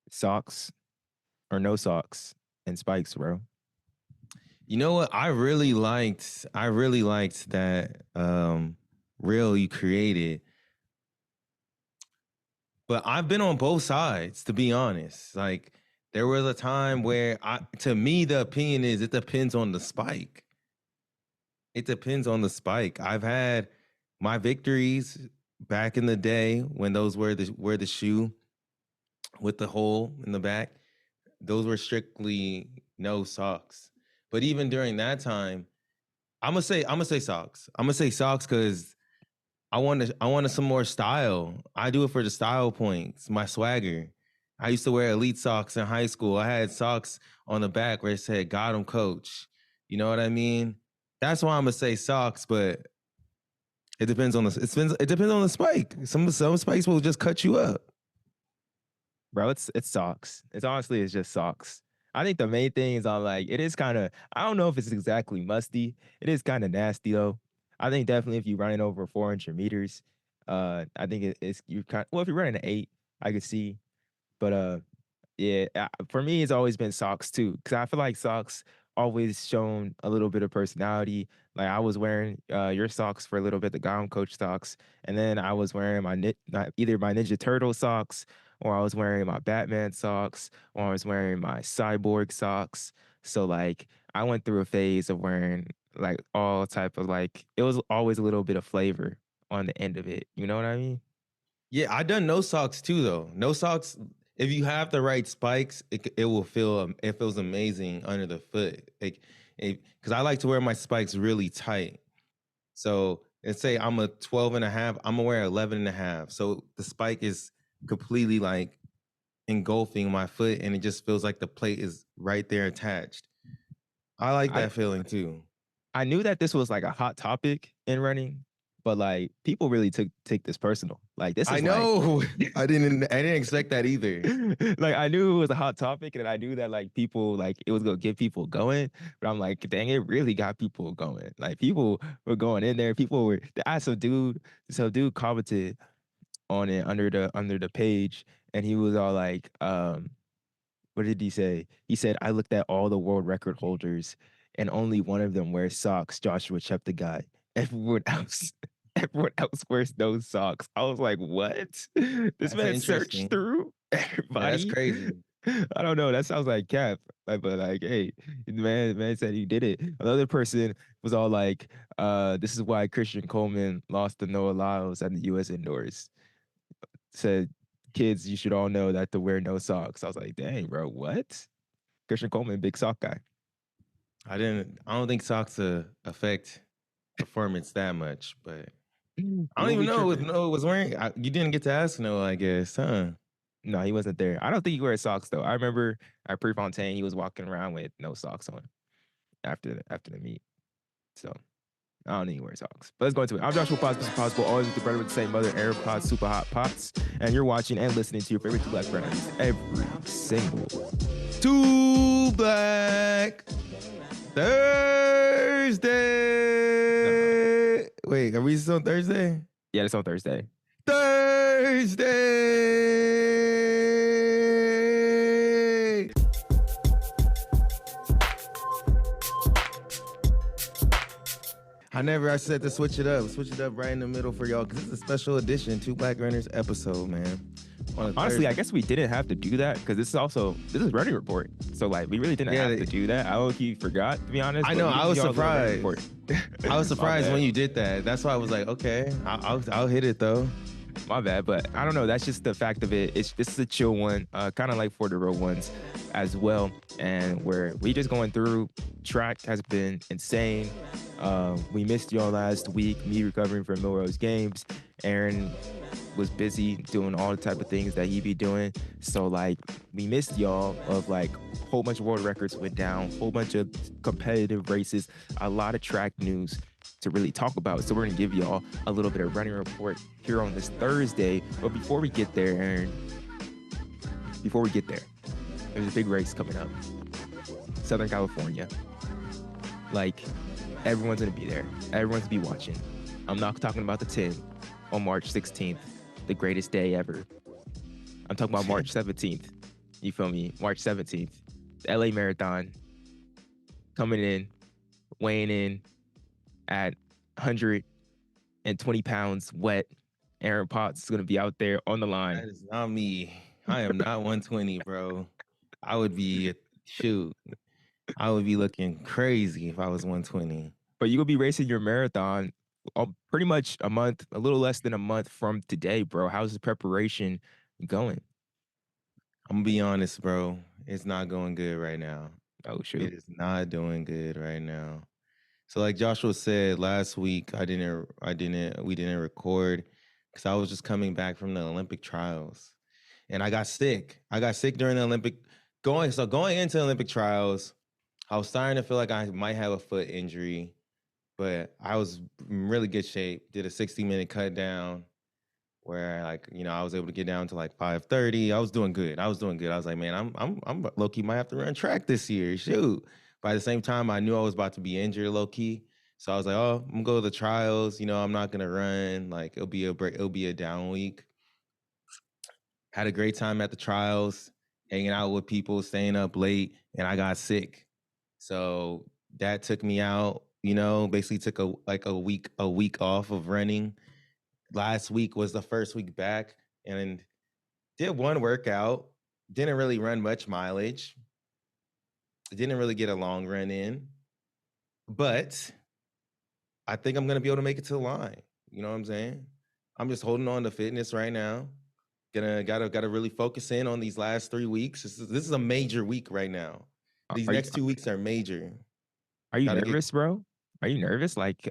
Socks or no socks and spikes, bro. You know what? I really liked that reel you created. But I've been on both sides, to be honest. Like there was a time where to me the opinion is it depends on the spike. It depends on the spike. I've had my victories back in the day when those were the shoe with the hole in the back. Those were strictly no socks. But even during that time, I'm gonna say socks. I'm gonna say socks because I wanted some more style. I do it for the style points, my swagger. I used to wear elite socks in high school. I had socks on the back where it said "Got 'em, coach." You know what I mean? That's why I'm gonna say socks, but it depends on the spike. Some spikes will just cut you up. Bro, it's socks. It's just socks. I think the main thing is on like it is kind of I don't know if it's exactly musty. It is kind of nasty though. I think definitely if you're running over 400 meters, I think it's you kind well if you're running an 8, I could see. But yeah, for me it's always been socks too because I feel like socks always shown a little bit of personality. Like I was wearing your socks for a little bit, the Gotham Coach socks, and then I was wearing either my Ninja Turtle socks or I was wearing my Batman socks or I was wearing my Cyborg socks. So like I went through a phase of wearing like all type of like it was always a little bit of flavor on the end of it. You know what I mean? Yeah, I done no socks too though. No socks. If you have the right spikes, it will feel it feels amazing under the foot. Like, because I like to wear my spikes really tight. So let's say I'm a 12 and a half, I'm gonna wear 11 and a half. So the spike is completely like engulfing my foot and it just feels like the plate is right there attached. I like I that feeling too. I knew that this was like a hot topic in running, but like people really take this personal. Like this I is like know. I didn't expect that either. like I knew it was a hot topic and I knew that like people like it was gonna get people going, but I'm like, dang, it really got people going. Like people were going in there. People were I had some dude commented on it under the page and he was all like, what did he say? He said, I looked at all the world record holders and only one of them wears socks, Joshua Cheptegei. Everyone else, everyone else wears no socks. I was like, what? This That's man searched interesting. through Yeah, that's everybody. crazy. I don't know. That sounds like cap. Like, but like, hey, man said he did it. Another person was all like, this is why Christian Coleman lost to Noah Lyles at the US indoors. Said kids, you should all know that to wear no socks. I was like, dang, bro, what? Christian Coleman, big sock guy. I don't think socks affect performance that much, but I don't People even be know if tripping. Noah was wearing. You didn't get to ask Noah, I guess, huh? No, he wasn't there. I don't think he wears socks though. I remember at Prefontaine, he was walking around with no socks on after the meet. So I don't think he wears socks. But let's go into it. I'm Joshua Potts, Mr. Possible, always with the brother with the same mother, Air Pods, Super Hot Pots, and you're watching and listening to your favorite two black brothers every single Two Black Thursday. Wait, are we still on Thursday? Yeah, it's on Thursday. Thursday. I said to switch it up right in the middle for y'all because it's a special edition, Two Black Runners episode, man. Honestly, I guess we didn't have to do that because this is running report. So like we really didn't have to do that. I low-key forgot, to be honest. I know, I was surprised. I was My surprised bad. when you did that. That's why I was like, okay, I'll hit it though. My bad, but I don't know. That's just the fact of it. This is a chill one, kind of like for the road ones as well. And where we just going through, track has been insane. We missed y'all last week, me recovering from Milrose Games. Aaron was busy doing all the type of things that he be doing. So like we missed y'all of like a whole bunch of world records went down, whole bunch of competitive races, a lot of track news to really talk about. So we're gonna give y'all a little bit of running report here on this Thursday. But before we get there, Aaron, there's a big race coming up. Southern California. Like everyone's gonna be there. Everyone's gonna be watching. I'm not talking about the 10 on March 16th, the greatest day ever. I'm talking about March 17th, You feel me? March 17th, LA Marathon coming in, weighing in at 120 pounds wet. Aaron Potts is going to be out there on the line. That is not me. I am not 120, bro. I would be shoot. I would be looking crazy if I was 120. But you will be racing your marathon pretty much a month, a little less than a month from today, bro. How's the preparation going? I'm gonna be honest, bro. It's not going good right now. Oh, It shoot. is not doing good right now. So like Joshua said last week, we didn't record because I was just coming back from the Olympic trials. And I got sick. I got sick during the going into Olympic trials. I was starting to feel like I might have a foot injury, but I was in really good shape. Did a 60-minute cut down where I was able to get down to like 5:30. I was doing good. I was like, man, I'm low key might have to run track this year. Shoot. By the same time, I knew I was about to be injured low key. So I was like, oh, I'm gonna go to the trials. I'm not gonna run. Like it'll be a break, it'll be a down week. Had a great time at the trials, hanging out with people, staying up late, and I got sick. So that took me out, basically took a week off of running. Last week was the first week back and did one workout. Didn't really run much mileage. Didn't really get a long run in. But I think I'm gonna be able to make it to the line. You know what I'm saying? I'm just holding on to fitness right now. Gotta really focus in on these last 3 weeks. This is a major week right now. These Are you next 2 weeks are major. are you Gotta get nervous, bro? Are you nervous? Like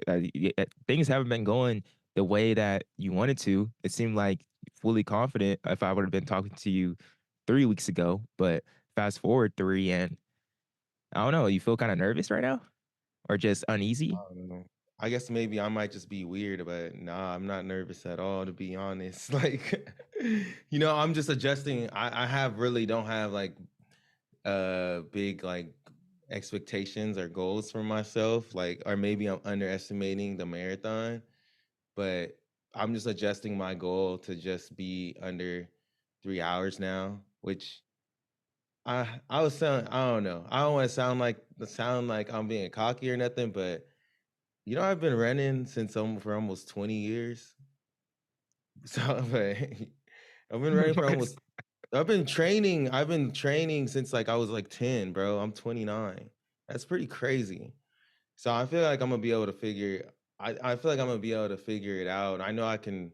things haven't been going the way that you wanted to. It seemed like fully confident if I would have been talking to you 3 weeks ago, but fast forward three and I don't know. You feel kind of nervous right now, or just uneasy? I don't know. I guess maybe I might just be weird, but nah, I'm not nervous at all, to be honest. Like, I'm just adjusting. I have really don't have like big like expectations or goals for myself. Like, or maybe I'm underestimating the marathon, but I'm just adjusting my goal to just be under 3 hours now, which I was sound I don't know. I don't want to sound like I'm being cocky or nothing, but I've been running for almost 20 years. So but I've been running for What? almost I've been training since like I was like 10, bro. I'm 29. That's pretty crazy. So I feel like I'm gonna be able to figure I feel like I'm gonna be able to figure it out. I know I can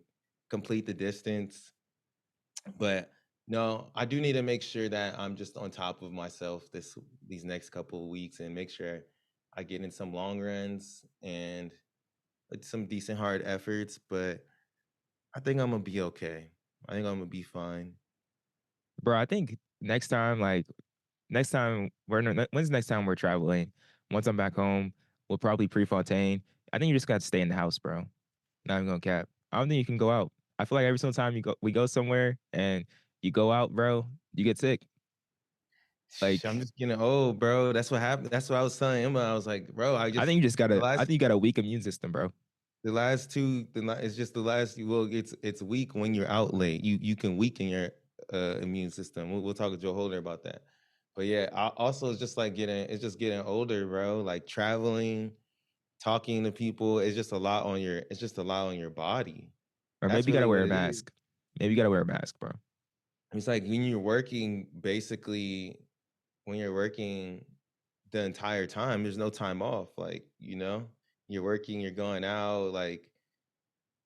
complete the distance, but no, I do need to make sure that I'm just on top of myself these next couple of weeks and make sure I get in some long runs and some decent hard efforts. But I think I'm gonna be okay. I think I'm gonna be fine. Bro, I think next time when's the next time we're traveling? Once I'm back home, we'll probably Prefontaine. I think you just got to stay in the house, bro. Not even gonna cap. I don't think you can go out. I feel like every single time we go somewhere and you go out, bro, you get sick. I'm Like just getting old, bro. That's what happened. That's what I was telling Emma. I was like, bro, I think you just the gotta. I last think you got a weak immune system, bro. it's just the last. Well, it's weak when you're out late. You can weaken your immune system. We'll talk to Joe Holder about that. But yeah, also it's just like getting older, bro. Like traveling, talking to people. It's just a lot on your body. Or That's maybe you really gotta what wear a it is. mask. Maybe you gotta wear a mask, bro. It's like when you're working, basically, when you're working the entire time, there's no time off. Like, you're working, you're going out, like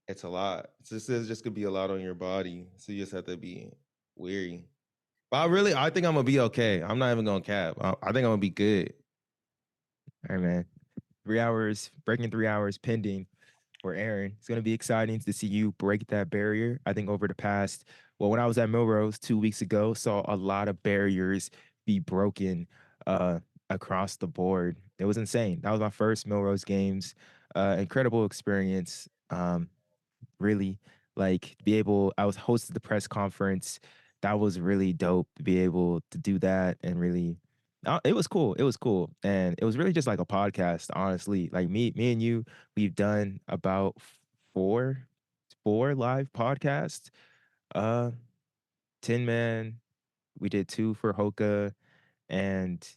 it's a lot. It's just gonna be a lot on your body. So you just have to be weary. But I think I'm gonna be okay. I'm not even gonna cap. I think I'm gonna be good. All right, man. 3 hours, breaking 3 hours pending for Aaron. It's gonna be exciting to see you break that barrier. I think over the past, well, when I was at Milrose 2 weeks ago, saw a lot of barriers be broken uh across the board. It was insane. That was my first Milrose games. Incredible experience. Really like be able I was hosted the press conference. That was really dope to be able to do that and really it was cool. It was cool. And it was really just like a podcast, honestly. Like me and you, we've done about four live podcasts. Uh 10 man. we did two for Hoka, and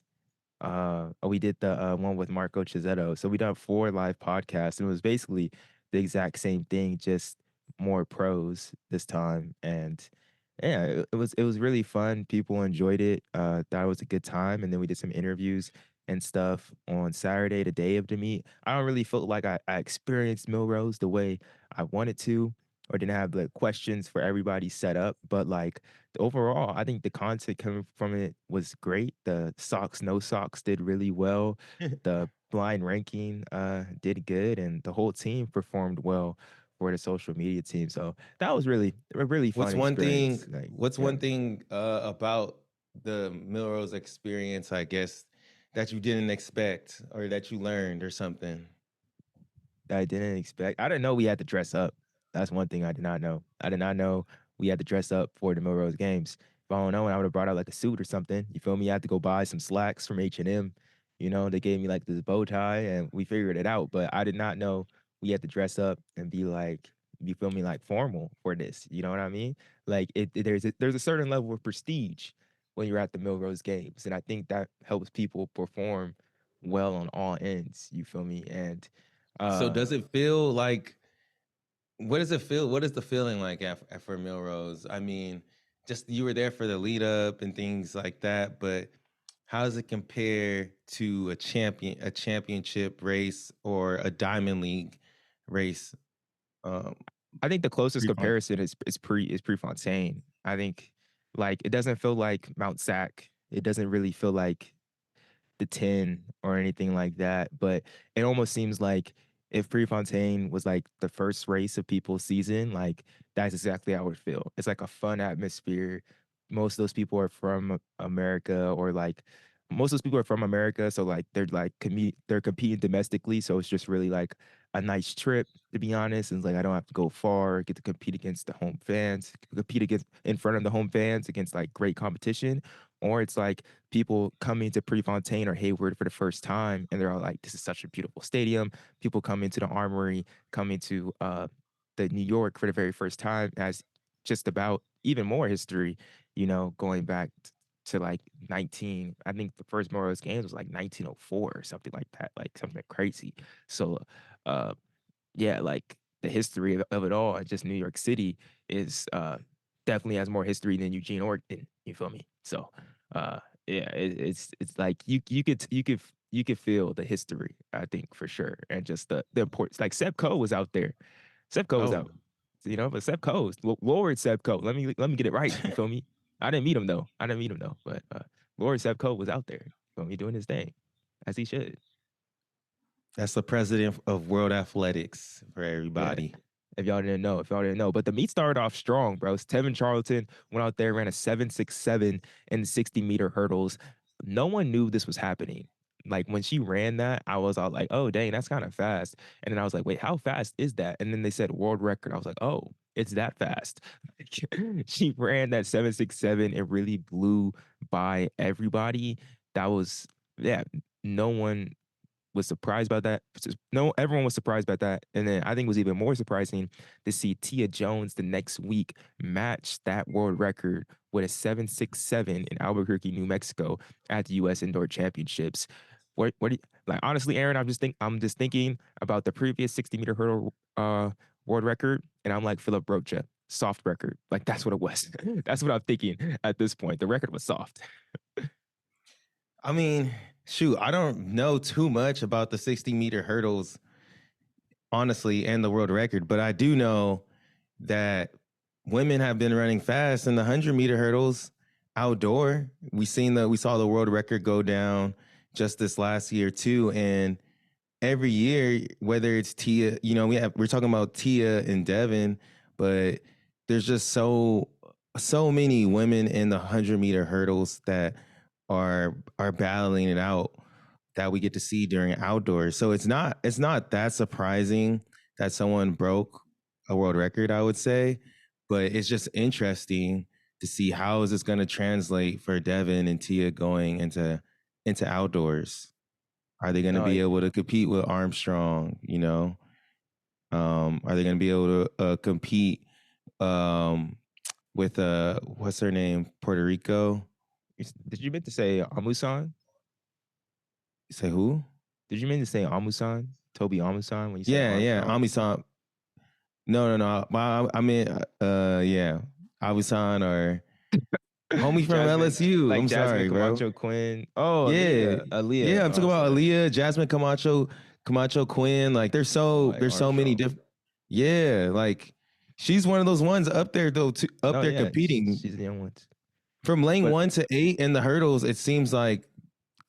we did the one with Marco Chizetto. So we done four live podcasts, and it was basically the exact same thing, just more pros this time. And yeah, it was really fun. People enjoyed it. Thought it was a good time. And then we did some interviews and stuff on Saturday, the day of the meet. I don't really feel like I experienced Milrose the way I wanted to, or didn't have the questions for everybody set up. But like overall, I think the content coming from it was great. The socks, no socks did really well. The blind ranking did good, and the whole team performed well for the social media team. So that was really a really fun What's one thing? experience. Like, What's yeah, one thing about the Milrose experience? I guess that you didn't expect or that you learned or something. that I didn't expect. I didn't know we had to dress up. That's one thing I did not know. I did not know we had to dress up for the Milrose games. If I don't know, I would have brought out like a suit or something. You feel me? I had to go buy some slacks from H&M. You know, they gave me like this bow tie and we figured it out. But I did not know we had to dress up and be like, you feel me, like formal for this. You know what I mean? Like there's a certain level of prestige when you're at the Milrose games. And I think that helps people perform well on all ends. You feel me? And So uh does it feel like? What does it feel? What is the feeling like for Milrose? I mean, just you were there for the lead up and things like that, but how does it compare to a championship race or a Diamond League race? Um, I think the closest Pre-fun. comparison is Prefontaine. I think like it doesn't feel like Mount Sac. It doesn't really feel like the 10 or anything like that. But it almost seems like if Prefontaine was like the first race of people's season, like that's exactly how it would feel. It's like a fun atmosphere. Most of those people are from America, or like most of those people are from America. So like they're competing domestically. So it's just really like a nice trip, to be honest. And it's like I don't have to go far, get to compete against the home fans, compete against in front of the home fans against like great competition. Or it's like people coming to Prefontaine or Hayward for the first time, and they're all like, "This is such a beautiful stadium." People come into the Armory, coming to the New York for the very first time, has just about even more history. You know, going back to like 19. I think the first Morris games was like 1904 or something like that, like something crazy. So, uh, yeah, like the history of it all, and just New York City is definitely has more history than Eugene, Oregon. You feel me? So, uh, yeah, it's like you could feel the history. I think for sure, and just the importance. Like Seb Coe was out there. Seb Coe was Oh, out. You know, but Seb Coe, Lord Seb Coe. Let me get it right. You feel me? I didn't meet him though. I didn't meet him though. But Lord Seb Coe was out there. You feel me? Doing his thing as he should. that's the president of World Athletics for Yeah. everybody. If y'all didn't know, but the meet started off strong, bro. Deveynne Charlton went out there, ran a 7.67 in 60-meter hurdles. No one knew this was happening. Like when she ran that, I was all like, "Oh, dang, that's kind of fast." And then I was like, "Wait, how fast is that?" And then they said world record. I was like, "Oh, it's that fast." She ran that 7.67. It really blew by everybody. That was, yeah. No one was surprised by that. No, everyone was surprised by that. And then I think it was even more surprising to see Tia Jones the next week match that world record with a 7.67 in Albuquerque, New Mexico at the US Indoor Championships. What do you, like honestly, Aaron, I'm just thinking about the previous 60-meter hurdle world record, and I'm like Philip Rocha. Soft record. Like that's what it was. That's what I'm thinking at this point. The record was soft. I mean, shoot, I don't know too much about the 60-meter hurdles, honestly, and the world record, but I do know that women have been running fast in the 100-meter hurdles outdoor. We saw the world record go down just this last year too, and every year, whether it's Tia, we're talking about Tia and Deveynne, but there's just so many women in the 100-meter hurdles that are battling it out that we get to see during outdoors. So it's not that surprising that someone broke a world record, I would say, but it's just interesting to see how is this going to translate for Deveynne and Tia going into outdoors. Are they going to No, be able to compete with Armstrong? Are they going to be able to compete with what's her name, Puerto Rico? Did you mean to say Amusan? You say who? Did you mean to say Amusan? Toby Amusan when you said Yeah, yeah. Armstrong? Ami-san. No. I mean, yeah. Avisan or homie from Jasmine, LSU. like I'm Jasmine sorry, bro. Camacho Quinn. Oh, Yeah, Aaliyah. Aaliyah. yeah. I'm Oh, talking about sorry. Aaliyah, Jasmine Camacho Quinn. Like Oh, like there's so many Armstrong. different. Yeah, like she's one of those ones up there though, up No, there yeah, competing she's the young one. from lane But 1 to 8 in the hurdles. It seems like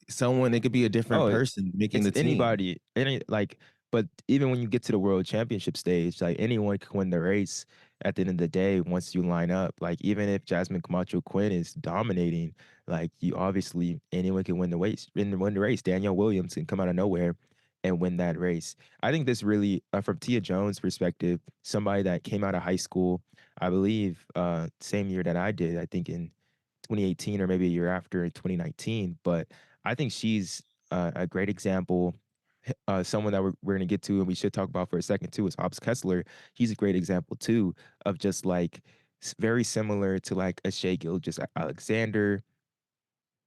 someone it could be a different oh, person making it's the team. anybody. Any like, but even when you get to the world championship stage, like anyone can win the race at the end of the day once you line up. Like even if Jasmine Camacho Quinn is dominating, like you obviously anyone can win the race. Danielle Williams can come out of nowhere and win that race. I think this really, from Tia Jones' perspective, somebody that came out of high school, I believe, same year that I did. I think in 2018 or maybe a year after in 2019. But I think she's a great example. Someone that we're going to get to and we should talk about for a second too is Hobbs Kessler. He's a great example too of just like very similar to like a Shea Gilgeous Alexander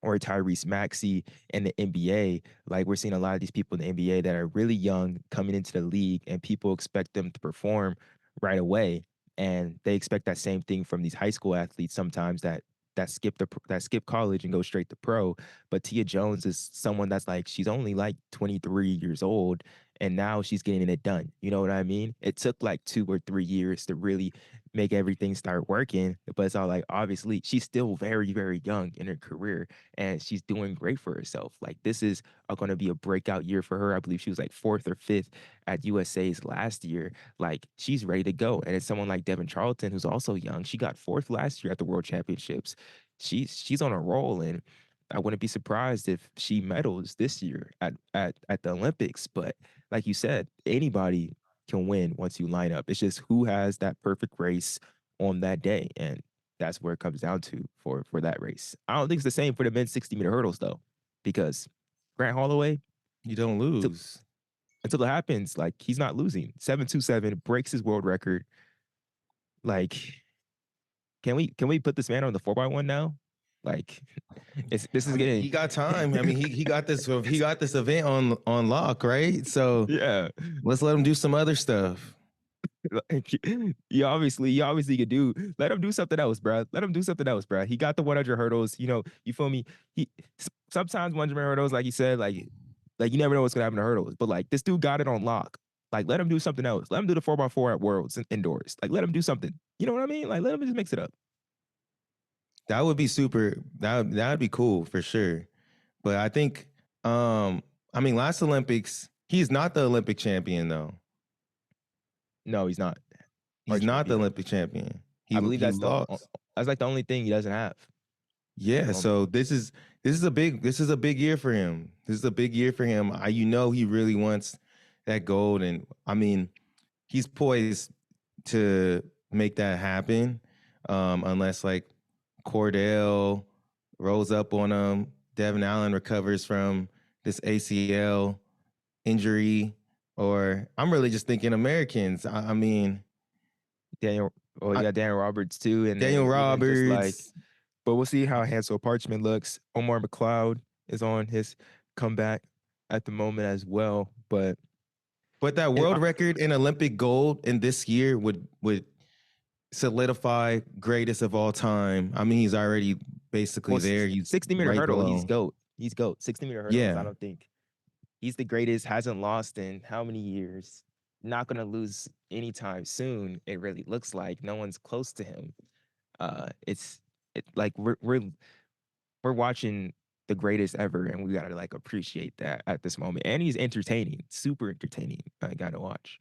or Tyrese Maxey in the NBA. Like we're seeing a lot of these people in the NBA that are really young coming into the league, and people expect them to perform right away, and they expect that same thing from these high school athletes sometimes that skip college and go straight to pro. But Tia Jones is someone that's like she's only like 23 years old and now she's getting it done. You know what I mean? It took like 2 or 3 years to really make everything start working, but it's all like obviously she's still very, very young in her career and she's doing great for herself. Like this is going to be a breakout year for her. I believe she was like fourth or fifth at USA's last year. Like she's ready to go. And it's someone like Deveynne Charlton, who's also young. She got fourth last year at the World Championships. She's on a roll, and I wouldn't be surprised if she medals this year at the Olympics. But like you said, anybody can win once you line up. It's just who has that perfect race on that day, and that's where it comes down to for that race. I don't think it's the same for the men's 60-meter hurdles though, because Grant Holloway You don't until, lose. until it happens, like he's not losing. 7.27 breaks his world record. Like, can we put this man on the 4x1 now? Like, this is I mean, getting he got time. I mean, he got this event on lock, right? So yeah. let's let him do some other stuff. Like, you obviously could do. Let him do something else, bro. Let him do something else, bro. He got the 100 hurdles. You feel me? He sometimes 100 hurdles, like you said, like you never know what's gonna happen to hurdles. But like this dude got it on lock. Like let him do something else. Let him do the 4x4 at Worlds and indoors. Like let him do something. You know what I mean? Like let him just mix it up. That would be super. That would be cool for sure. But I think, I mean, last Olympics, he's not the Olympic champion though. No, he's not. He's Archery, not he's the not. Olympic champion. I believe He lost. that's like the only thing he doesn't have at the Yeah. moment. So this is a big year for him. This is a big year for him. You know he really wants that gold, and I mean he's poised to make that happen. Unless like Cordell rolls up on him, Devin Allen recovers from this ACL injury, or I'm really just thinking Americans. I mean, Daniel, well, you I, got Daniel Roberts too, and Daniel then even just like, Roberts, but we'll see how Hansel Parchment looks. Omar McLeod is on his comeback at the moment as well, but but that it, world record in Olympic gold in this year would solidify greatest of all time. I mean, he's already basically well, there. He's 60-meter right hurdle, he's below. goat. He's goat. 60-meter hurdles, I Yeah, don't think he's the greatest. Hasn't lost in how many years? Not gonna lose anytime soon. It really looks like no one's close to him. It's like we're watching the greatest ever, and we gotta like appreciate that at this moment. And he's entertaining, super entertaining. I gotta watch.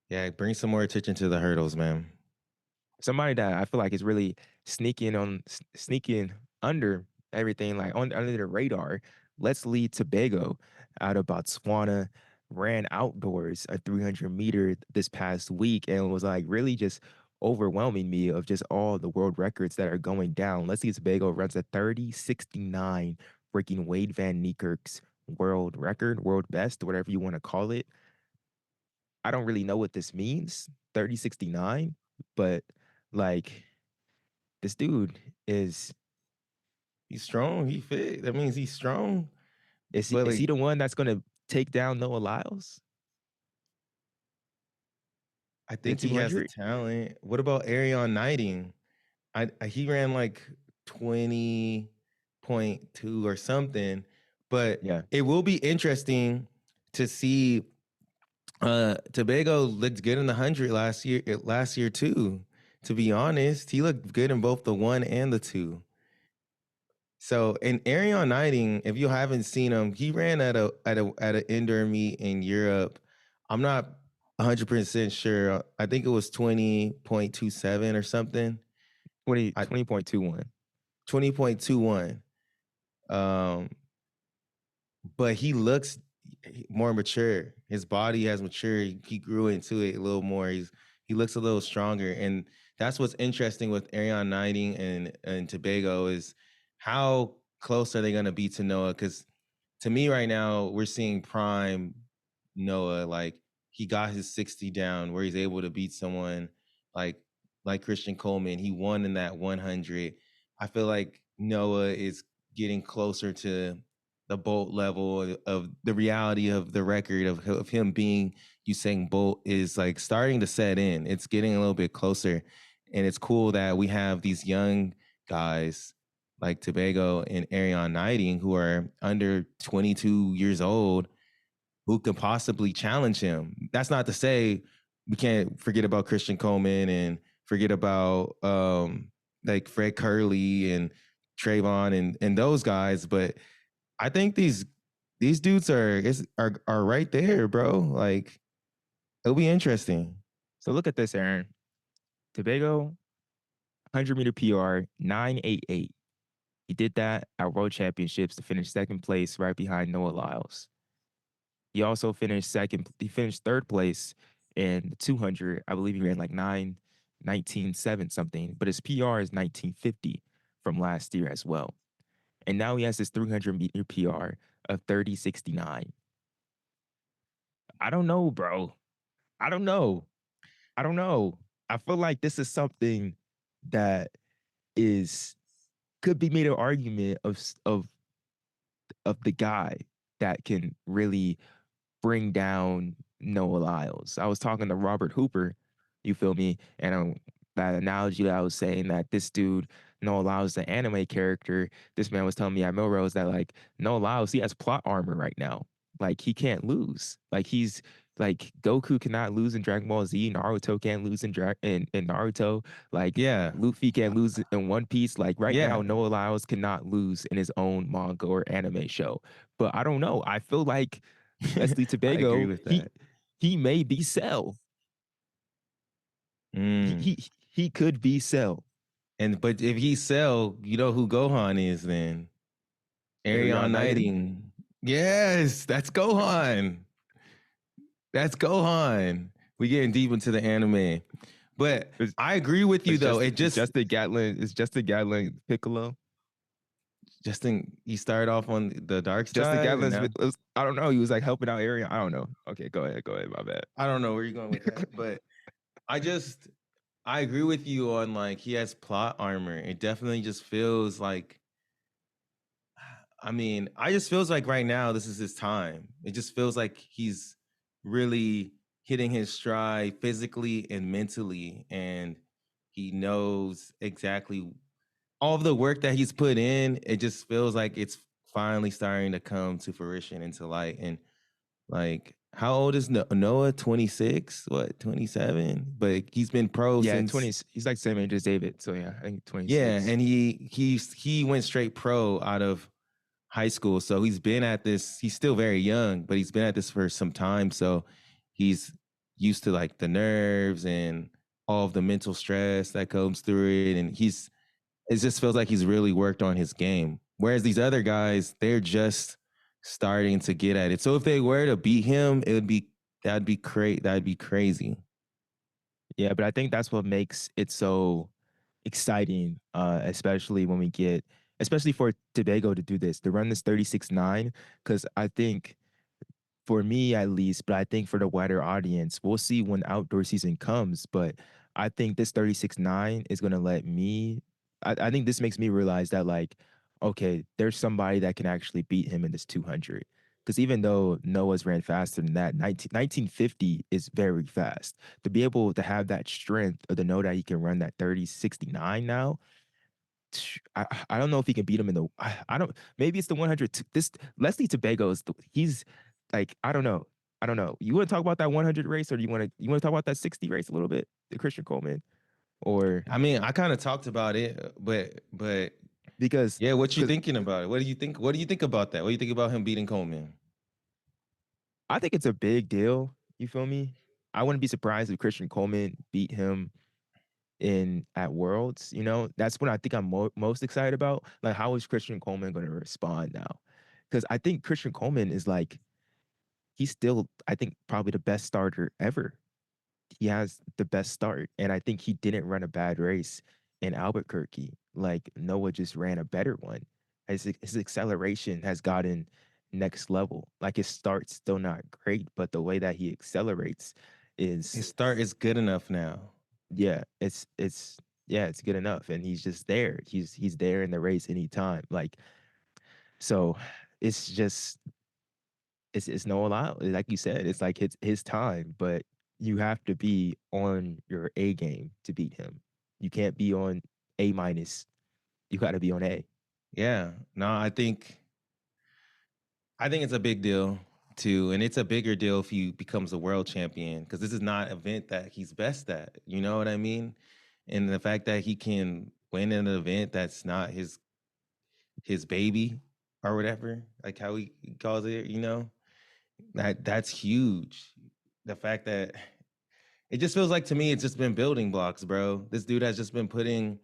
yeah. Bring some more attention to the hurdles, man. Somebody that I feel like is really sneaking under everything, like under the radar. Letsile Tebogo out of Botswana ran outdoors a 300-meter this past week and was like really just overwhelming me of just all the world records that are going down. Letsile Tebogo runs a 30:69, breaking Wade Van Niekerk's world record, world best, whatever you want to call it. I don't really know what this means, 30:69, but like this dude is He's strong. He fit. That means he's strong. is But is he like, the one that's gonna take down Noah Lyles I in the think he has the 200? talent. What about Arion Knighting? He ran like 20.2 or something. But Yeah. it will be interesting to see. Tobago looked good in the 100 last year too. To be honest, he looked good in both the 1 and the 2. So, and Arion Knighting, if you haven't seen him, he ran at an indoor meet in Europe. I'm not 100% sure. I think it was 20.27 or something. 20, I 20.21. 20.21. Um, but he looks more mature. His body has matured. He grew into it a little more. He looks a little stronger, and that's what's interesting with Arion Knighting and Tobago is how close are they going to be to Noah? Because to me right now, we're seeing prime Noah. Like he got his 60 down where he's able to beat someone like like Christian Coleman. He won in that 100. I feel like Noah is getting closer to the Bolt level of the reality of the record of him being Usain Bolt is like starting to set in. It's getting a little bit closer. And it's cool that we have these young guys like Tobago and Arion Knighting who are under 22 years old who could possibly challenge him. That's not to say we can't forget about Christian Coleman and forget about like Fred Curley and Trayvon and those guys, but I think these dudes are right there, bro. Like it'll be interesting. So look at this, Aaron. Tobago, 100-meter PR, 9.88. He did that at World Championships to finish second place right behind Noah Lyles. He also finished second. He finished third place in the 200. I believe he ran like 19.7 something, but his PR is 19.50 from last year as well. And now he has his 300-meter PR of 30.69. I don't know, bro. I don't know. I don't know. I feel like this is something that is could be made an argument of the guy that can really bring down Noah Lyles. I was talking to Robert Hooper, you feel me? And that analogy that I was saying that this dude, Noah Lyles, the anime character, this man was telling me at Melrose that like Noah Lyles, he has plot armor right now. Like he can't lose. Like he's like Goku cannot lose in Dragon Ball Z, Naruto can't lose in Naruto, like Yeah. Luffy can't lose in One Piece. Like right now, Yeah. Noah Lyles cannot lose in his own manga or anime show. But I don't know. I feel like Leslie I agree Tobago, with he that. he may be Cell. He Mm. he he could be Cell. And but if he sell, you know who Gohan is then? Arion Arion Knighting. Knighting. Yes, that's Gohan. That's Gohan. We getting deep into the anime. But It's, I agree with you it's though. just It it's just just the Gatlin. It's just the Gatlin Piccolo. Justin, you started off on the dark Just the side and Gatlin's. now I don't know. He was like helping out Arion. I don't know. Okay, go ahead. Go ahead. My bad. I don't know where you're going with that. But I just I agree with you on like he has plot armor. It definitely just feels like I mean, I just feels like right now this is his time. It just feels like he's really hitting his stride physically and mentally and he knows exactly all of the work that he's put in. It just feels like it's finally starting to come to fruition into light and like how old is Noah? 26? What, 27? But he's been pro Yeah, since 20. He's like same age as David. So yeah, I think yeah, 26. and he went straight pro out of high school. So he's been at this, he's still very young, but he's been at this for some time. So he's used to like the nerves and all of the mental stress that comes through it. And it just feels like he's really worked on his game. Whereas these other guys, they're just starting to get at it. So if they were to beat him, that'd be crazy. Yeah, but I think that's what makes it so exciting, especially when we get, especially for Tobago to do this, to run this 36.9, because I think for me at least, but I think for the wider audience, we'll see when outdoor season comes. But I think this 36.9 is going to let me I think this makes me realize that like, okay, there's somebody that can actually beat him in this 200. Because even though Noah's ran faster than that, 1950 is very fast. To be able to have that strength or to know that he can run that 30:69 now, I don't know if he can beat him in the, I don't, maybe it's the 100. This Letsile Tebogo is, he's like, I don't know. I don't know. You want to talk about that 100 race, or do you want to talk about that 60 race a little bit, the Christian Coleman, or I mean, I kind of talked about it, but because yeah, what you because thinking about it? What do you think? What do you think about that? What do you think about him beating Coleman? I think it's a big deal. You feel me? I wouldn't be surprised if Christian Coleman beat him in at Worlds. You know, that's what I think I'm most excited about. Like, how is Christian Coleman going to respond now? Because I think Christian Coleman is like, he's still, I think, probably the best starter ever. He has the best start, and I think he didn't run a bad race in Albuquerque. Like, Noah just ran a better one. His acceleration has gotten next level. Like, his start's still not great, but the way that he accelerates is, His start is good enough now. yeah, it's yeah, it's good enough, and he's just there. He's there in the race anytime. Like, so it's just, it's no allow. Like you said, it's like his time, but you have to be on your A game to beat him. You can't be on A minus. You got to be on A. Yeah. No, I think it's a big deal too, and it's a bigger deal if he becomes a world champion because this is not an event that he's best at. You know what I mean? And the fact that he can win an event that's not his baby or whatever, like how he calls it, that's huge. The fact that it just feels like to me it's just been building blocks, bro. This dude has just been putting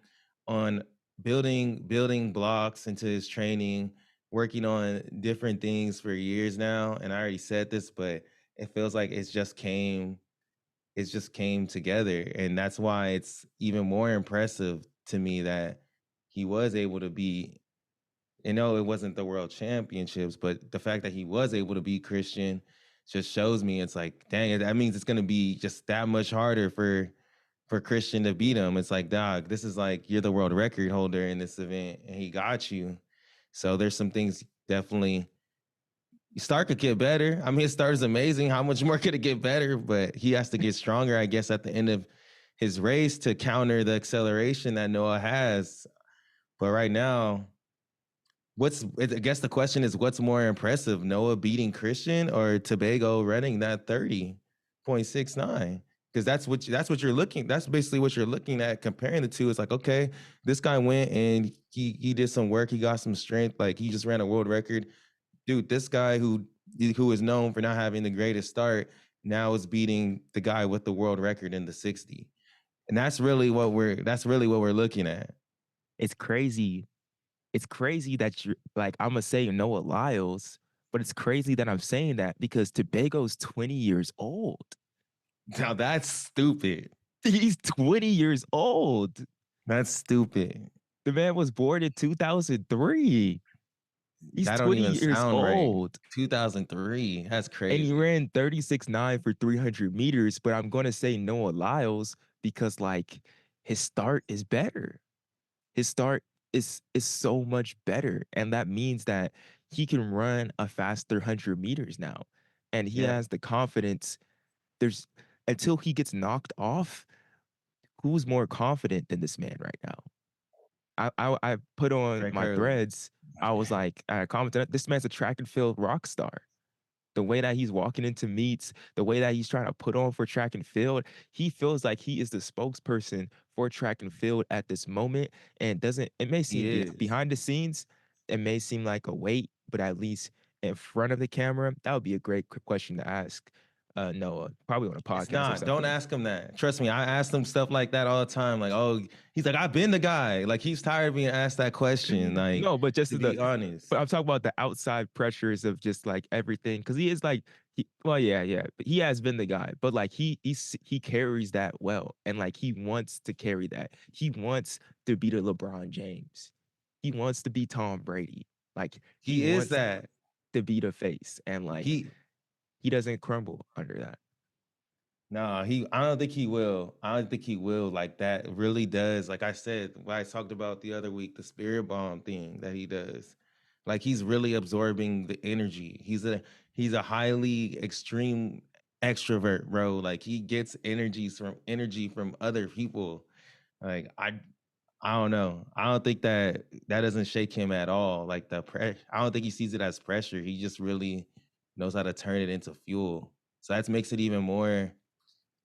on building blocks into his training, working on different things for years now. And I already said this, but it feels like it just came together. And that's why it's even more impressive to me that he was able to be, it wasn't the world championships, but the fact that he was able to beat Christian just shows me it's like, dang, that means it's gonna be just that much harder for Christian to beat him. It's like, dog, this is like you're the world record holder in this event, and he got you. So there's some things definitely. Start could get better. I mean, his start is amazing. How much more could it get better? But he has to get stronger, I guess, at the end of his race to counter the acceleration that Noah has. But right now, I guess the question is what's more impressive, Noah beating Christian or Tobago running that 30.69? Because that's what you're looking. That's basically what you're looking at. Comparing the two, it's like, okay, this guy went and he did some work. He got some strength. Like he just ran a world record. Dude, this guy who is known for not having the greatest start now is beating the guy with the world record in the 60. And that's really what we're looking at. It's crazy. It's crazy that you're like, I'm gonna say Noah Lyles, but it's crazy that I'm saying that because Tobago's 20 years old. Now that's stupid. He's 20 years old. That's stupid. The man was born in 2003. He's That don't 20 even years sound right. old. 2003. That's And he crazy. ran 36.9 for 300 meters. But I'm going to say Noah Lyles because, like, his start is better. His start is so much better. And that means that he can run a faster 100 meters now. And he Yeah. has the confidence. There's, until he gets knocked off, who's more confident than this man right now? I put on Grant my Curley. threads. I was like, I commented, this man's a track and field rock star. The way that he's walking into meets, the way that he's trying to put on for track and field, he feels like he is the spokesperson for track and field at this moment. And doesn't it may He seem is. behind the scenes, it may seem like a wait, but at least in front of the camera, that would be a great question to ask Noah, probably on a It's podcast or not. Don't something. ask him that. Trust me, I ask him stuff like that all the time. Like, oh, he's like, I've been the guy. Like, he's tired of being asked that question. Like, No, but just to the be honest, but I'm talking about the outside pressures of just like everything because he is like well yeah but he has been the guy but like he carries that well and like he wants to carry that he wants to be the LeBron James, he wants to be Tom Brady, like he he is wants that. to be the face and like He he doesn't crumble under that. No, he. I don't think he will. I don't think he will. Like that really does. Like I said, what I talked about the other week, the spirit bomb thing that he does. Like he's really absorbing the energy. He's a highly extreme extrovert, bro. Like he gets energy from other people. Like I don't know. I don't think that doesn't shake him at all. Like the pressure. I don't think he sees it as pressure. He just really knows how to turn it into fuel. So that makes it even more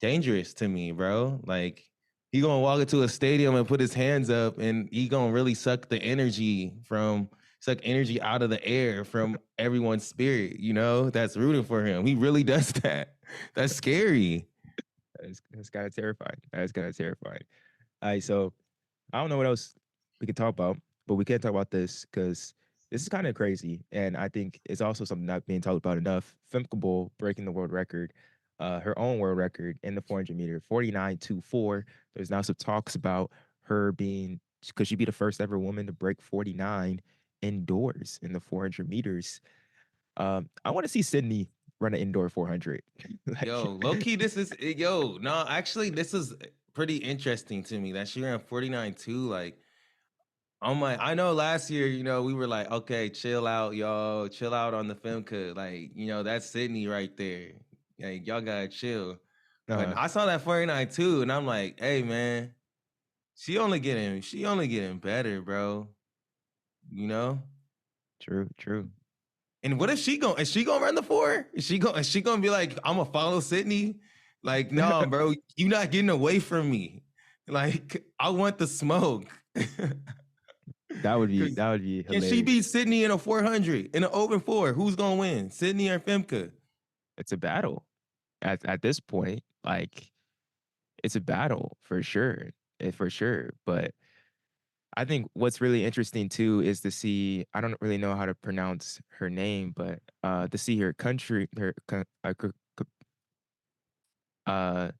dangerous to me, bro. Like he gonna walk into a stadium and put his hands up, and he gonna really suck energy out of the air from everyone's spirit. You know, that's rooting for him. He really does that. That's scary. That's kind of terrifying. That's kind of terrifying. All right, so I don't know what else we can talk about, but we can talk about this because this is kind of crazy, and I think it's also something not being talked about enough. Femke Bol breaking the world record, her own world record in the 400 meter, 49.24. There's now some talks about her being, could she be the first ever woman to break 49 indoors in the 400 meters? I want to see Sydney run an indoor 400. Yo, Like, low key, this is yo. No, actually, this is pretty interesting to me that she ran 49 too. Like, I'm like, I know last year, we were like, okay, chill out, y'all, chill out on the Femke. Like, that's Sydney right there. Like, y'all gotta chill. But uh, I saw that 49 too, and I'm like, hey man, she only getting better, bro. You know? true, true. And what if is she gonna run the four? Is she gonna be like, I'm gonna follow Sydney? Like, no, bro, you not getting away from me. Like, I want the smoke. Because That would be can she beat hilarious. Sydney in a 400 in an open four? Who's gonna win, Sydney or Femke? It's a battle at this point. Like it's a battle for sure, for sure. But I think what's really interesting too is to see. I don't really know how to pronounce her name, but to see her country, uh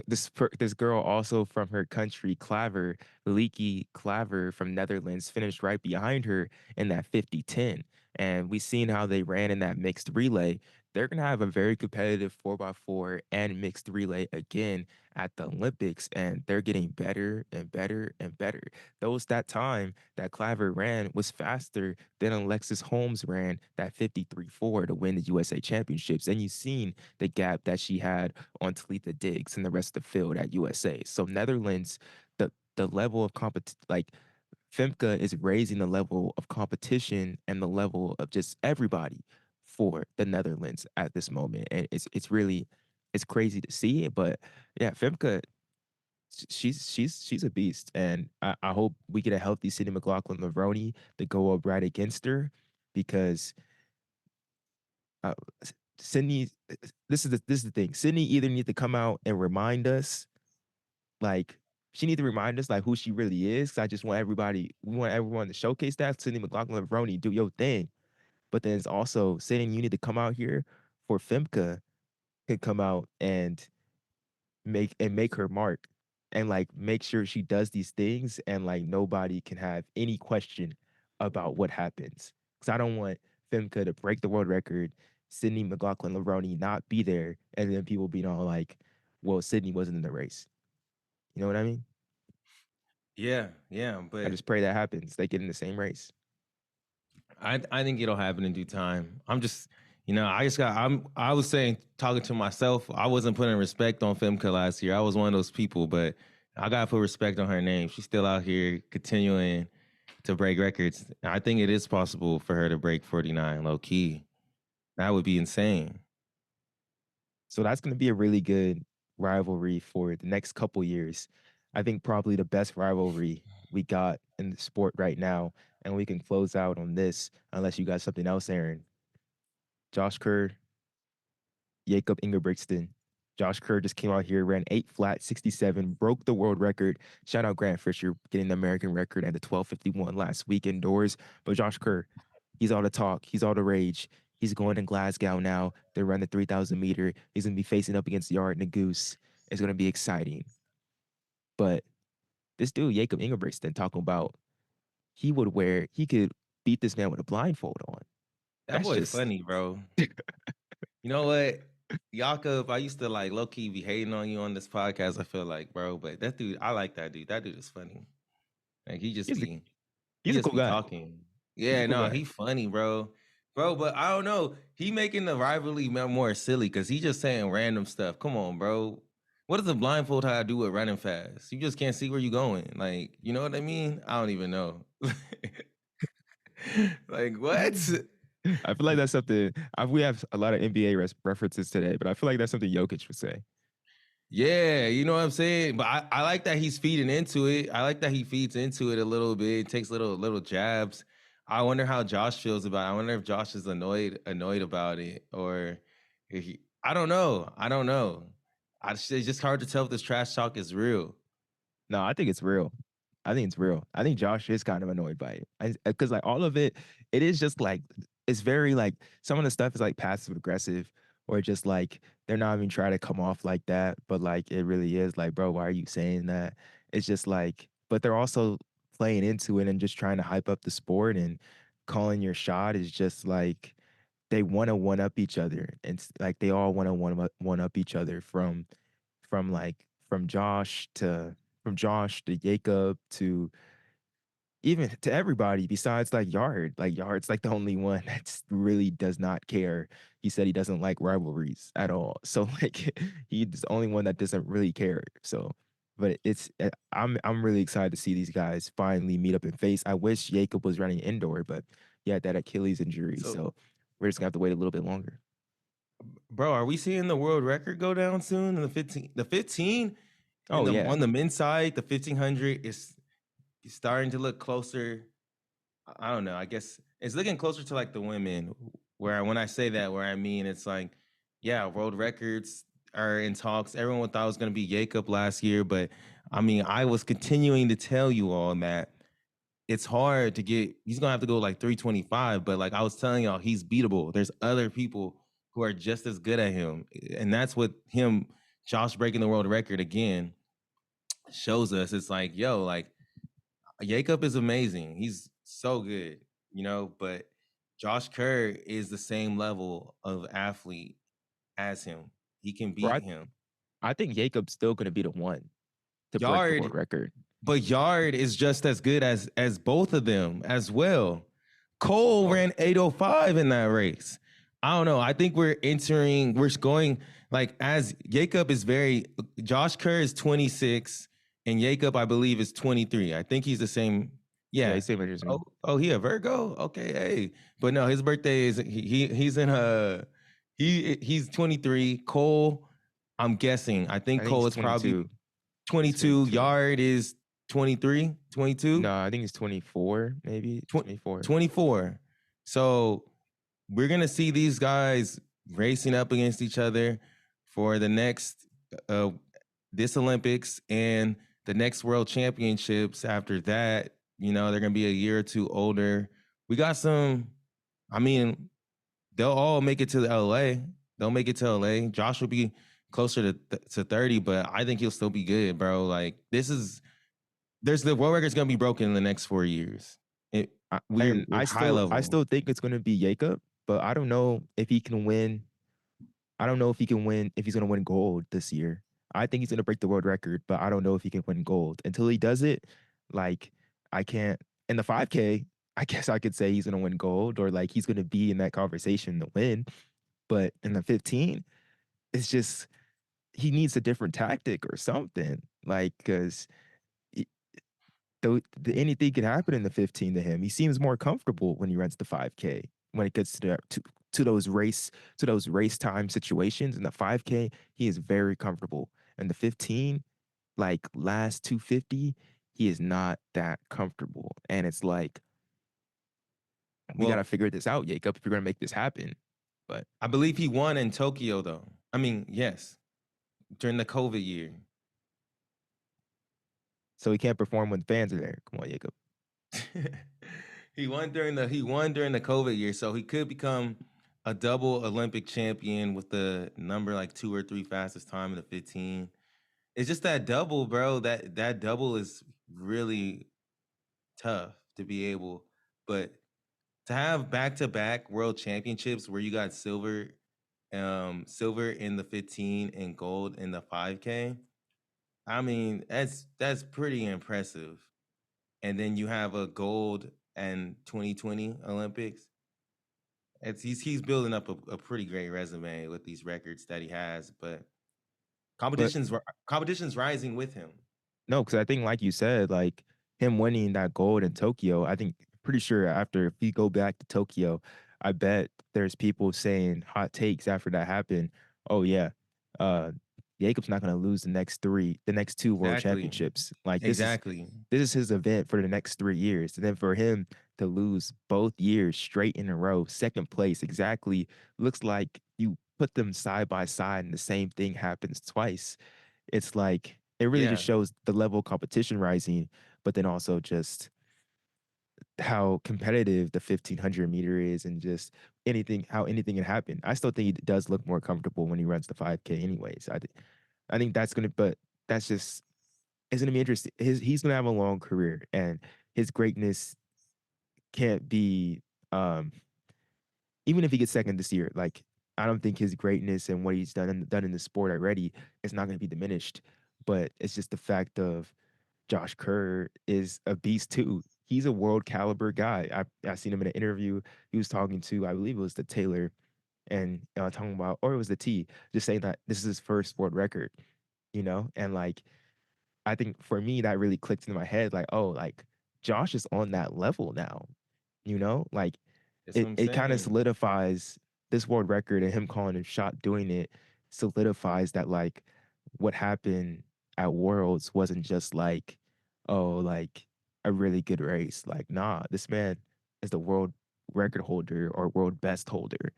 this girl also from her country, Claver, Leaky Claver from Netherlands, finished right behind her in that 50-10. And we seen how they ran in that mixed relay. They're gonna have a very competitive 4x4 and mixed relay again at the Olympics, and they're getting better and better and better. That time that Claver ran was faster than Alexis Holmes ran that 53-4 to win the USA Championships. And you've seen the gap that she had on Talitha Diggs and the rest of the field at USA. So Netherlands, the level of like Femke is raising the level of competition and the level of just everybody for the Netherlands at this moment. And it's really it's crazy to see it. But yeah, Femke, she's a beast. And I hope we get a healthy Sydney McLaughlin-Levrone to go up right against her because uh, Sydney, this is the thing. Sydney either need to come out and remind us, like she need to remind us like who she really is. I just want we want everyone to showcase that. Sydney McLaughlin Levrone, do your thing. But then it's also saying you need to come out here for Femke can come out and make her mark and like make sure she does these things and like nobody can have any question about what happens. Because I don't want Femke to break the world record, Sydney McLaughlin Levrone not be there, and then people being all like, well, Sydney wasn't in the race. You know what I mean? Yeah, yeah, I but just pray that happens. They get in the same race. I think it'll happen in due time. I'm just, I was saying, talking to myself, I wasn't putting respect on Femke last year. I was one of those people, but I gotta put respect on her name. She's still out here continuing to break records. I think it is possible for her to break 49 low key. That would be insane. So that's going to be a really good rivalry for the next couple years. I think probably the best rivalry we got in the sport right now. And we can close out on this unless you got something else, Aaron. Josh Kerr, Jakob Ingebrigtsen. Josh Kerr just came out here, ran 8 flat, 67, broke the world record. Shout out Grant Fisher getting the American record at the 12:51 last week indoors. But Josh Kerr, he's all the talk. He's all the rage. He's going to Glasgow now. They're running the 3,000 meter. He's going to be facing up against Yard and the Goose. It's going to be exciting. But this dude, Jakob Ingebrigtsen, talking about he could beat this man with a blindfold on. That That's boy just funny, bro. You know what? Jakob, I used to like low key be hating on you on this podcast. I feel like, bro, but that dude, I like that dude. That dude is funny. Like He's a he he's a just cool be guy. talking. He's a Yeah, cool no, guy. he funny, bro. Bro, but I don't know. He making the rivalry more silly because he just saying random stuff. Come on, bro. What does the blindfold have to do with running fast? You just can't see where you going. Like, you know what I mean? I don't even know. Like what? I feel like that's something we have a lot of NBA references today, but I feel like that's something Jokic would say. Yeah, you know what I'm saying? But I like that he's feeding into it. I like that he feeds into it a little bit, takes little jabs. I wonder how Josh feels about it. I wonder if Josh is annoyed about it, or if I don't know. I don't know. It's just hard to tell if this trash talk is real. No, I think it's real. I think it's real. I think Josh is kind of annoyed by it because like all of it, it is just like it's very like some of the stuff is like passive aggressive or just like they're not even trying to come off like that, but like it really is like, bro, why are you saying that? It's just like, but they're also playing into it and just trying to hype up the sport and calling your shot is just like they want to one up each other and like they all want to one up each other from like from Josh to Jacob to even to everybody besides like Yard. Like Yard's like the only one that really does not care. He said he doesn't like rivalries at all. So like he's the only one that doesn't really care. So but I'm really excited to see these guys finally meet up and face. I wish Jacob was running indoor, but he had that Achilles injury. So, So we're just gonna have to wait a little bit longer. bro, are we seeing the world record go down soon in the 15? The 15 in Oh the yeah. on the men's side, the 1500 is starting to look closer. I don't know. I guess it's looking closer to like the women. Where when I say that, where I mean it's like, yeah, world records are in talks. Everyone thought it was going to be Jacob last year, but I mean, I was continuing to tell you all that it's hard to get. He's gonna have to go like 325, but like I was telling y'all, he's beatable. There's other people who are just as good at him, and that's what Josh breaking the world record again shows us. It's like, yo, like Jacob is amazing. He's so good, but Josh Kerr is the same level of athlete as him. He can Bro, beat him. I think Jacob's still gonna be the one to break the world Yard, record. but Yard is just as good as both of them as well. Cole Oh, ran 805 in that race. I don't know. I think we're going like as Jacob is very Josh Kerr is 26 and Jacob, I believe, is 23. I think he's the same. yeah, Yeah. he's same age as me. Oh, he a Virgo? Okay, hey. But no, his birthday is he's in he's 23. Cole, I'm guessing. I I think think Cole he's is probably 22. He's 22. 22. Yard is 23, 22. No, I think he's 24, maybe 24. 24. So we're gonna see these guys racing up against each other for the next uh this Olympics and the next World Championships. After that, they're gonna be a year or two older. We got some. I mean, they'll all make it to the LA. They'll make it to LA. Josh will be closer to 30, but I think he'll still be good, bro. Like there's the world record's gonna be broken in the next 4 years. It, And we're high I level. still think it's gonna be Jacob, but I don't know if he can win. I don't know if he can win if he's gonna win gold this year. I think he's gonna break the world record, but I don't know if he can win gold until he does it. Like I can't in the 5K. I guess I could say he's gonna win gold or like he's gonna be in that conversation to win. But in the 15, it's just he needs a different tactic or something. Like because though anything can happen in the 15 to him. He seems more comfortable when he runs the 5K. When it gets to those race time situations in the 5K, he is very comfortable. And the 15, like last 250, he is not that comfortable. And it's like we got to Well, figure this out, Jacob, if you're going to make this happen. But I believe he won in Tokyo though. I mean, yes, during the COVID year. so he can't perform when fans are there. Come on, Jacob. He won during the COVID year, so he could become a double Olympic champion with the number like 2 or 3 fastest time in the 15. It's just that double, bro. That double is really tough to be able, but to have back to back world championships where you got silver silver in the 15 and gold in the 5K. I mean, that's pretty impressive. And then you have a gold and 2020 Olympics. He's building up a pretty great resume with these records that he has, but But competition's rising with him. no, because I think, like you said, like him winning that gold in Tokyo, I think pretty sure after if we go back to Tokyo, I bet there's people saying hot takes after that happened. Oh yeah, uh, Jacob's not going to lose the next two world Exactly. championships. Like Exactly. this is his event for the next 3 years, and then for him to lose both years straight in a row, second place, exactly looks like you put them side by side and the same thing happens twice. It's like it really just Yeah. shows the level of competition rising, but then also just how competitive the 1500 meter is and just how anything can happen. I still think he does look more comfortable when he runs the 5K anyways. I think that's gonna but that's just it's gonna be interesting. He's gonna have a long career and his greatness can't be um even if he gets second this year, like I don't think his greatness and what he's done in the sport already is not going to be diminished. But it's just the fact of Josh Kerr is a beast too. He's a world caliber guy. I seen him in an interview. He was talking to, I believe it was the Taylor, and talking about, or it was the T, just saying that this is his first world record, and like I think for me that really clicked in my head, like, oh, like Josh is on that level now, like That's what it I'm it kind of saying. solidifies this world record and him calling him shot doing it solidifies that like what happened at Worlds wasn't just like, oh, like a really good race. Like, nah, this man is the world record holder or world best holder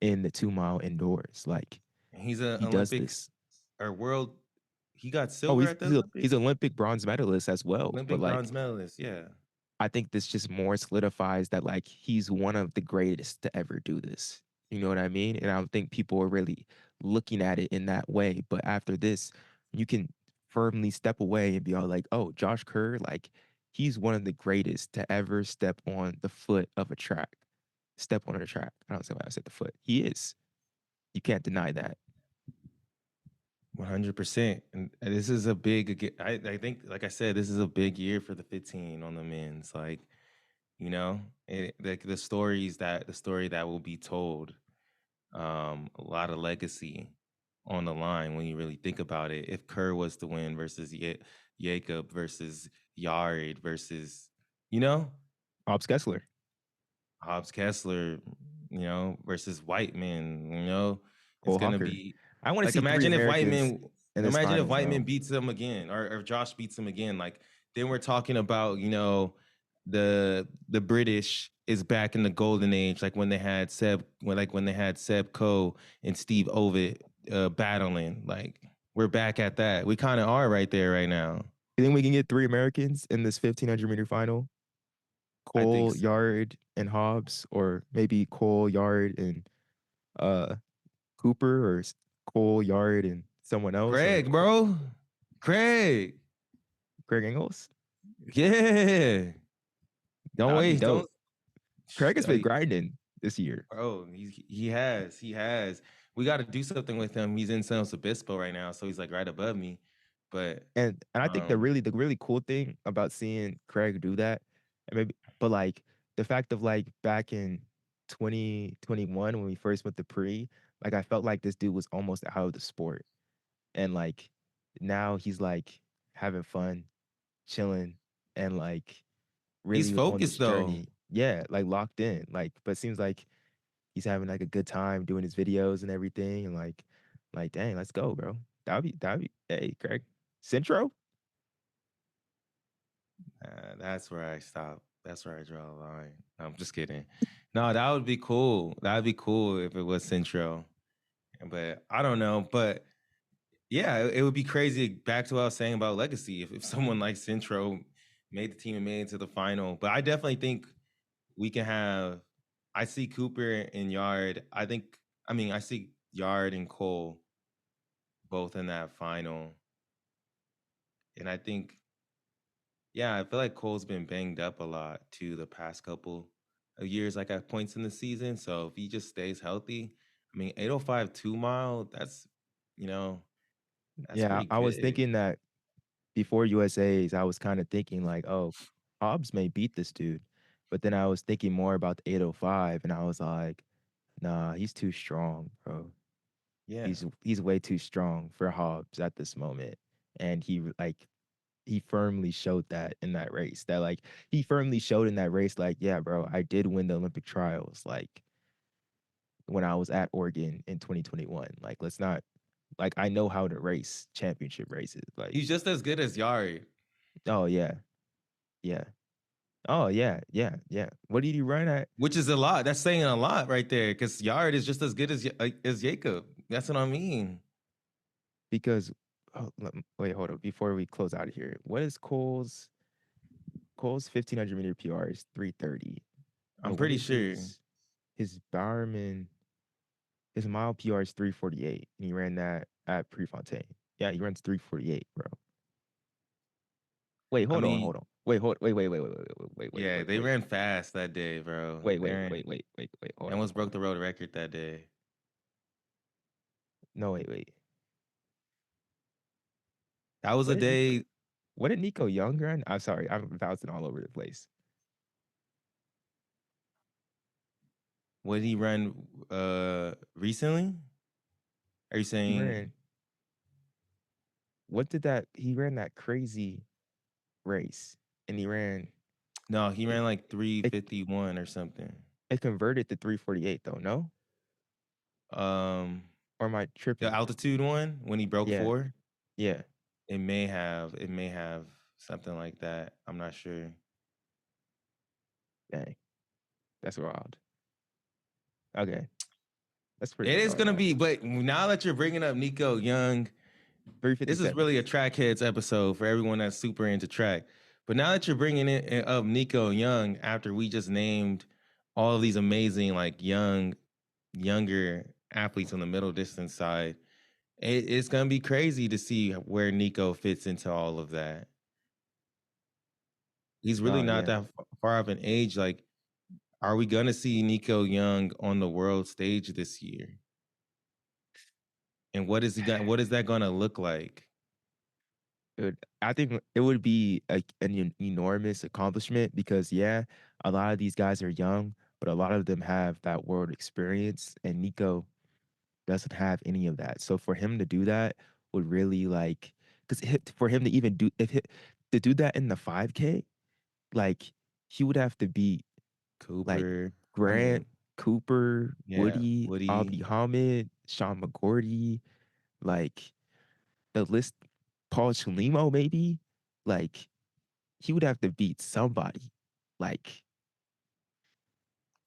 in the 2 mile indoors. Like He's a he does Olympic this. or world. He got Oh, silver he's at the he's, a, he's Olympics. an Olympic bronze medalist as well. But Olympic like bronze medalist. Yeah. I think this just more solidifies that like he's one of the greatest to ever do this. You know what I mean? And I don't think people are really looking at it in that way. But after this, you can firmly step away and be all like, oh, Josh Kerr, like he's one of the greatest to ever step on the foot of a track. Step on a track. I don't say why I said the foot. He is. You can't deny that. 100%. And this is a big. I think, like I said, this is a big year for the 15 on the men's. Like, like the story that will be told. A lot of legacy on the line when you really think about it. If Kerr was to win versus Jacob versus Yard versus, you know, Hobbs Kessler, Hobbs Kessler, versus Whiteman, it's Cole gonna Hawker. be I want to like see three Americans in this imagine if finals Whiteman now. beats him again, or if Josh beats him again. Like then we're talking about, the British is back in the golden age, like when they had Seb Coe and Steve Ovid battling. Like we're back at that. We kind of are right there right now. You think we can get three Americans in this 1500 meter final? I think Cole, Yard, and Hobbs, or maybe Cole, Yard, and uh Cooper, or Cole, Yard, and someone else, or Craig, bro. Craig. Craig Engels. Yeah. Don't That'd be wait. dope. Don't. Craig has been I, grinding this year, bro, he has. We got to do something with him. He's in San Luis Obispo right now, so he's like right above me. But and I think um, the really cool thing about seeing Craig do that, and maybe, but like the fact of like back in 2021 when we first went to pre, like I felt like this dude was almost out of the sport, and like now he's like having fun, chilling, and like he's really on this focused though. journey. Yeah, like locked in. Like, but it seems like he's having like a good time doing his videos and everything. And like, dang, let's go, bro. That'd be, hey, Craig. Centro? That's where I stop. That's where I draw the line. I'm just kidding. No, that would be cool. That'd be cool if it was Central. But I don't know. But yeah, it would be crazy. Back to what I was saying about legacy. If someone like Centro made the team and made it to the final. But I definitely think we can have. I see Cooper and Yard. I see Yard and Cole both in that final. And I think, yeah, I feel like Cole's been banged up a lot too the past couple of years, like at points in the season. So if he just stays healthy, I mean, 805 2 mile, you know, that's Yeah, pretty I was good. thinking that before USA's, I was kind of thinking like, oh, Hobbs may beat this dude. But then I was thinking more about the 805 and I was like, nah, he's too strong, bro. Yeah. He's way too strong for Hobbs at this moment. And he firmly showed that in that race. That like he firmly showed in that race, like, yeah, bro, I did win the Olympic trials, like when I was at Oregon in 2021. Like, let's not like I know how to race championship races. Like, He's just as good as Yari, oh yeah, yeah. Oh yeah, yeah, yeah. What did you run at? which is a lot. That's saying a lot right there because Yard is just as good as Jacob. That's what I mean. Because wait, hold on. Before we close out of here, what is Cole's 1500-meter PR is 3:30, I'm but what pretty is sure. his Bowerman his mile PR is 3:48, and he ran that at Prefontaine. Yeah, he runs 3:48, bro. Wait, I hold on, mean, hold on. Wait, hold wait, yeah, they ran fast that day, bro. wait, wait, wait, wait, wait, wait. They Hold on, almost hold broke on. the road record that day. No, wait. That was What a did Nico? day. What did Nico Young run? I'm sorry, I'm bouncing all over the place. What did he run recently? Are you He saying ran. What did that? He ran that crazy race, and he ran. no? He It ran like it, 351 or something. it converted to 3:48 though. No, Um, or am I the tripping? altitude one when he broke Yeah, 4. yeah. It may have something like that. I'm not sure. Dang, that's wild. Okay, that's pretty It much is all I gonna got. be, but now that you're bringing up Nico Young, this is 3:57. really a trackheads episode for everyone that's super into track. But now that you're bringing it up Nico Young, after we just named all of these amazing like younger athletes on the middle distance side, it's gonna be crazy to see where Nico fits into all of that. He's really Oh not yeah. that far of an age. Like, are we gonna see Nico Young on the world stage this year? And what is that gonna look like? I think it would be an enormous accomplishment because yeah, a lot of these guys are young, but a lot of them have that world experience, and Nico doesn't have any of that. So for him to do that would really like, because for him to even do to do that in the 5K, like he would have to beat like Cooper. I Grant, mean, Cooper, yeah, Woody, Woody. Abdi Hamid, Sean McGorty, like the list, Paul Chalimo maybe, like he would have to beat somebody. Like,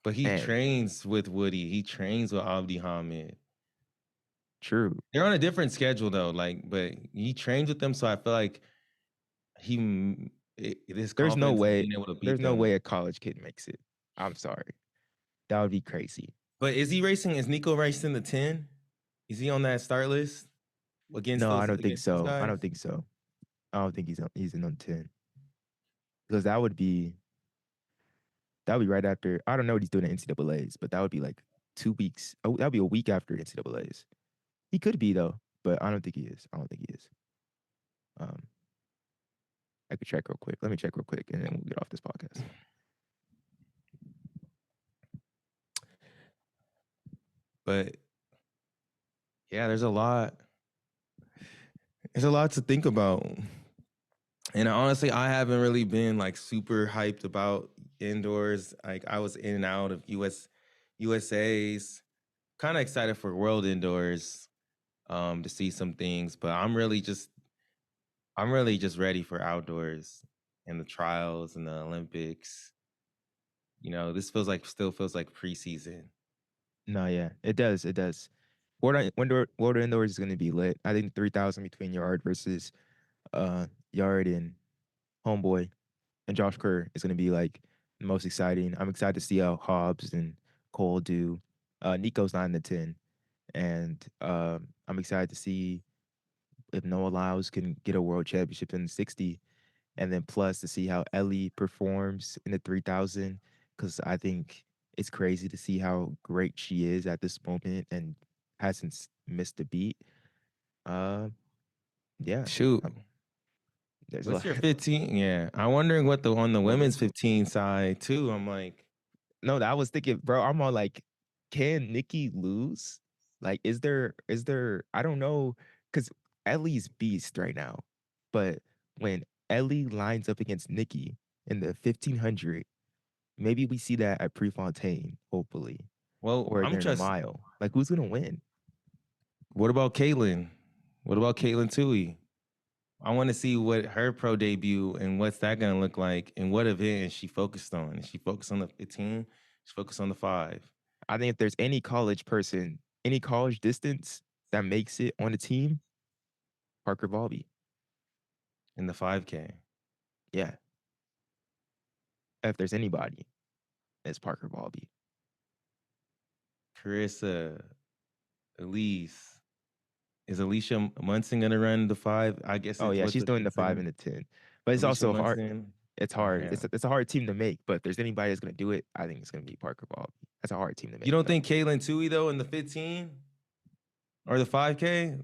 But he and trains with Woody. He trains with Abdi Hamid. true. They're on a different schedule though. Like, but he trains with them, so I feel like his There's no confidence in way. being able to beat There's no them. way a college kid makes it. I'm sorry. That would be crazy. But is he racing? Is Nico racing the 10? Is he on that start list No, I don't think against those so. I guys? don't think so. I don't think he's in on 10 because that would be right after. I don't know what he's doing at NCAA's, but that would be like 2 weeks. Oh, that'd be a week after NCAA's. He could be though, but I don't think he is. I don't think he is. Um, I could check real quick. Let me check real quick, and then we'll get off this podcast. But yeah, there's a lot. There's a lot to think about. And honestly, I haven't really been like super hyped about indoors. Like I was in and out of USA's. Kind of excited for World Indoors to see some things, but I'm really just ready for outdoors and the trials and the Olympics. This still feels like preseason. No, yeah, it does. It does. Water indoors is going to be lit. I think 3,000 between Yard versus Yard and Homeboy and Josh Kerr is going to be like the most exciting. I'm excited to see how Hobbs and Cole do. Nico's not in the 10, and I'm excited to see if Noah Lyles can get a world championship in the 60, and then plus to see how Ellie performs in the 3,000, because I think It's crazy to see how great she is at this moment and hasn't missed a beat. Uh, yeah, Shoot. there's a What's lot. your 15? Yeah. I'm wondering what the on the What women's is 15 side too. I'm like, no? I was thinking, bro. I'm all like, can Nikki lose? Like, is there? I don't know, because Ellie's beast right now, but when Ellie lines up against Nikki in the 1500, maybe we see that at Prefontaine, hopefully, well, or I'm during the just mile. Like, who's gonna win? what about Caitlyn? What about Caitlyn Tui? I want to see what her pro debut and what's that gonna look like and what event is she focused on. Is she focused on the 15? She focused on the 5 I think if there's any college person, any college distance that makes it on the team, Parker Bobby. and the 5K. Yeah. If there's anybody, it's Parker Bobby. Carissa, Elise. Is Alicia Munson gonna run the 5? I guess Oh it's yeah, what's she's the doing the 5 consider and the 10. But it's Alicia also hard. Munson. It's Oh hard. yeah. It's a hard team to make, but if there's anybody that's gonna do it, I think it's gonna be Parker Bobby. That's a hard team to You make don't though. think Caitlyn Tui though in the 15 or the 5K?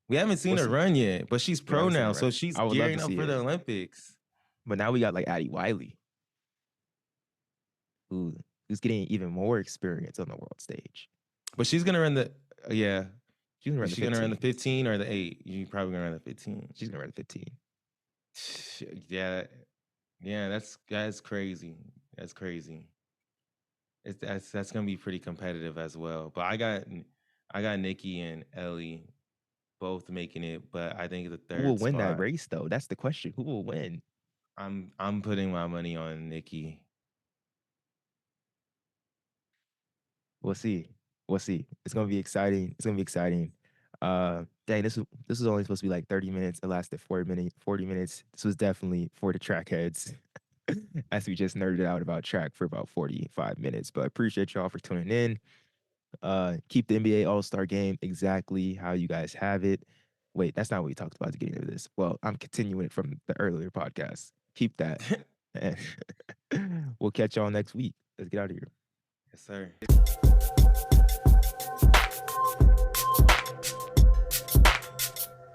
We haven't seen We'll her see. run yet, but she's We pro haven't seen now, her so run. she's I would love to gearing up see for the it. Olympics. But now we got like Addie Wiley, who who's getting even more experience on the world stage. But she's gonna run the yeah. She's gonna run Is the she gonna run 15. the 15 or the 8? You probably gonna run the 15. She's gonna run the 15. Yeah, yeah, that's crazy. That's crazy. That's gonna be pretty competitive as well. But I got Nikki and Ellie both making it, but I think the Who will third win that spot, race though? That's the question. Who will win? I'm putting my money on Nikki. We'll see. We'll see. It's gonna be exciting. It's gonna be exciting. Dang, this was only supposed to be like 30 minutes. It lasted 40 minutes. This was definitely for the track heads. As we just nerded out about track for about 45 minutes. But appreciate y'all for tuning in. Keep the NBA All-Star game exactly how you guys have it. Wait, that's not what we talked about to get into this. Well, I'm continuing it from the earlier podcast. Keep that. And we'll catch y'all next week. Let's get out of here. Yes, sir.